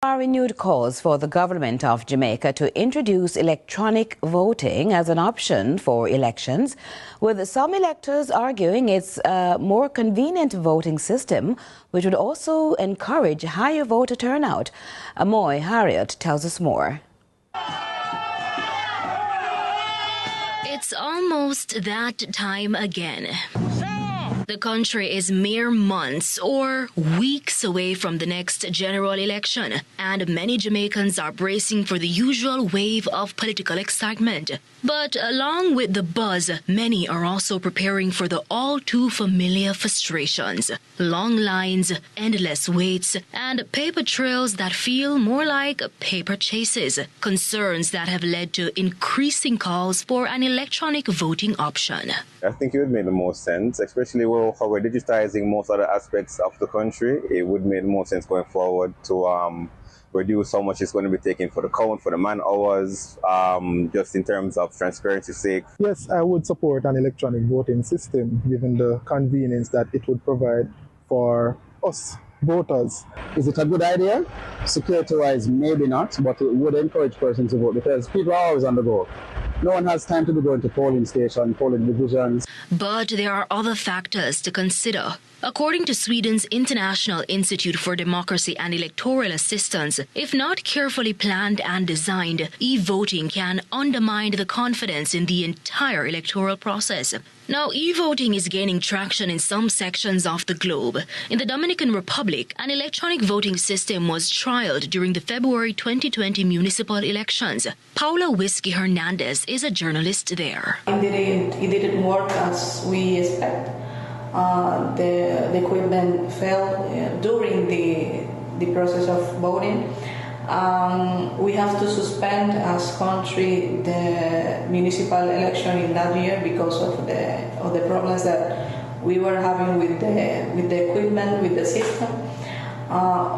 Renewed calls for the government of Jamaica to introduce electronic voting as an option for elections, with some electors arguing it's a more convenient voting system, which would also encourage higher voter turnout. Amoy Harriet tells us more. It's almost that time again. The country is mere months or weeks away from the next general election, and many Jamaicans are bracing for the usual wave of political excitement. But along with the buzz, many are also preparing for the all-too-familiar frustrations. Long lines, endless waits, and paper trails that feel more like paper chases. Concerns that have led to increasing calls for an electronic voting option. I think it would make the most sense, especially how we're digitizing most other aspects of the country. It would make the most sense going forward to reduce how much it's going to be taken for the count, for the man hours, just in terms of transparency's sake. Yes, I would support an electronic voting system, given the convenience that it would provide for us voters. Is it a good idea? Security-wise, maybe not, but it would encourage persons to vote because people are always on the go. No one has time to be going to polling stations, polling divisions. But there are other factors to consider. According to Sweden's International Institute for Democracy and Electoral Assistance, if not carefully planned and designed, e-voting can undermine the confidence in the entire electoral process. Now, e-voting is gaining traction in some sections of the globe. In the Dominican Republic, an electronic voting system was trialed during the February 2020 municipal elections. Paola Wisky is a journalist there. It didn't work as we expect. The equipment failed during the process of voting. We have to suspend as country the municipal election in that year because of the problems that we were having with the equipment, with the system.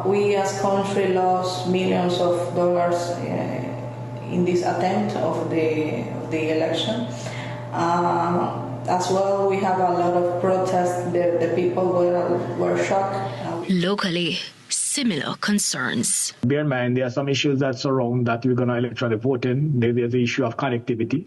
We as country lost millions of dollars in this attempt of the election. As well, we have a lot of protests. The people were shocked. Locally, similar concerns. Bear in mind, there are some issues that surround that we're going to electronic voting. There's the issue of connectivity,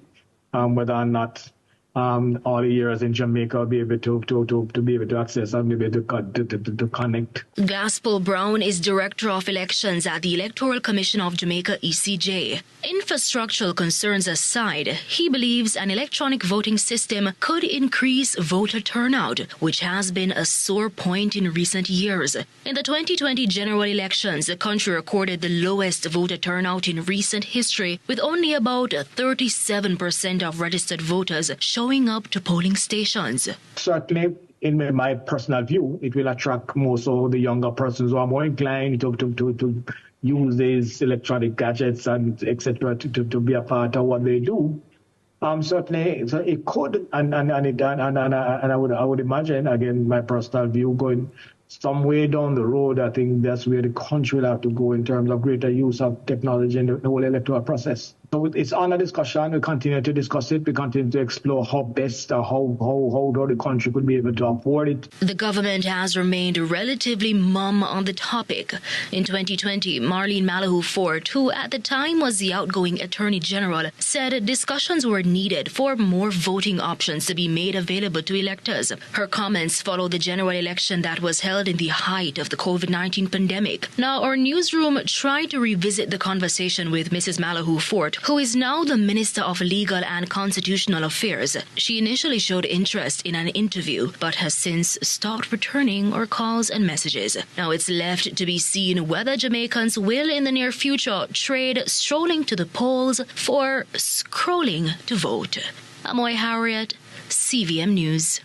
whether or not all the areas in Jamaica will be able to be able to access and be able to connect. Gospel Brown is Director of Elections at the Electoral Commission of Jamaica, ECJ. Infrastructural concerns aside, he believes an electronic voting system could increase voter turnout, which has been a sore point in recent years. In the 2020 general elections, the country recorded the lowest voter turnout in recent history, with only about 37% of registered voters showing up to polling stations. Certainly, in my personal view, it will attract most of the younger persons who are more inclined to use these electronic gadgets and etc. to be a part of what they do. Certainly, so it could, and I would imagine, again, my personal view, going some way down the road, I think that's where the country will have to go in terms of greater use of technology in the whole electoral process. So it's on a discussion. We continue to discuss it. We continue to explore how best or how the country could be able to afford it. The government has remained relatively mum on the topic. In 2020, Marlene Malahoo Ford, who at the time was the outgoing Attorney General, said discussions were needed for more voting options to be made available to electors. Her comments followed the general election that was held in the height of the COVID-19 pandemic. Now, our newsroom tried to revisit the conversation with Mrs. Malahoo Ford, who is now the Minister of Legal and Constitutional Affairs. She initially showed interest in an interview, but has since stopped returning our calls and messages. Now it's left to be seen whether Jamaicans will in the near future trade strolling to the polls for scrolling to vote. Amoy Harriet, CVM News.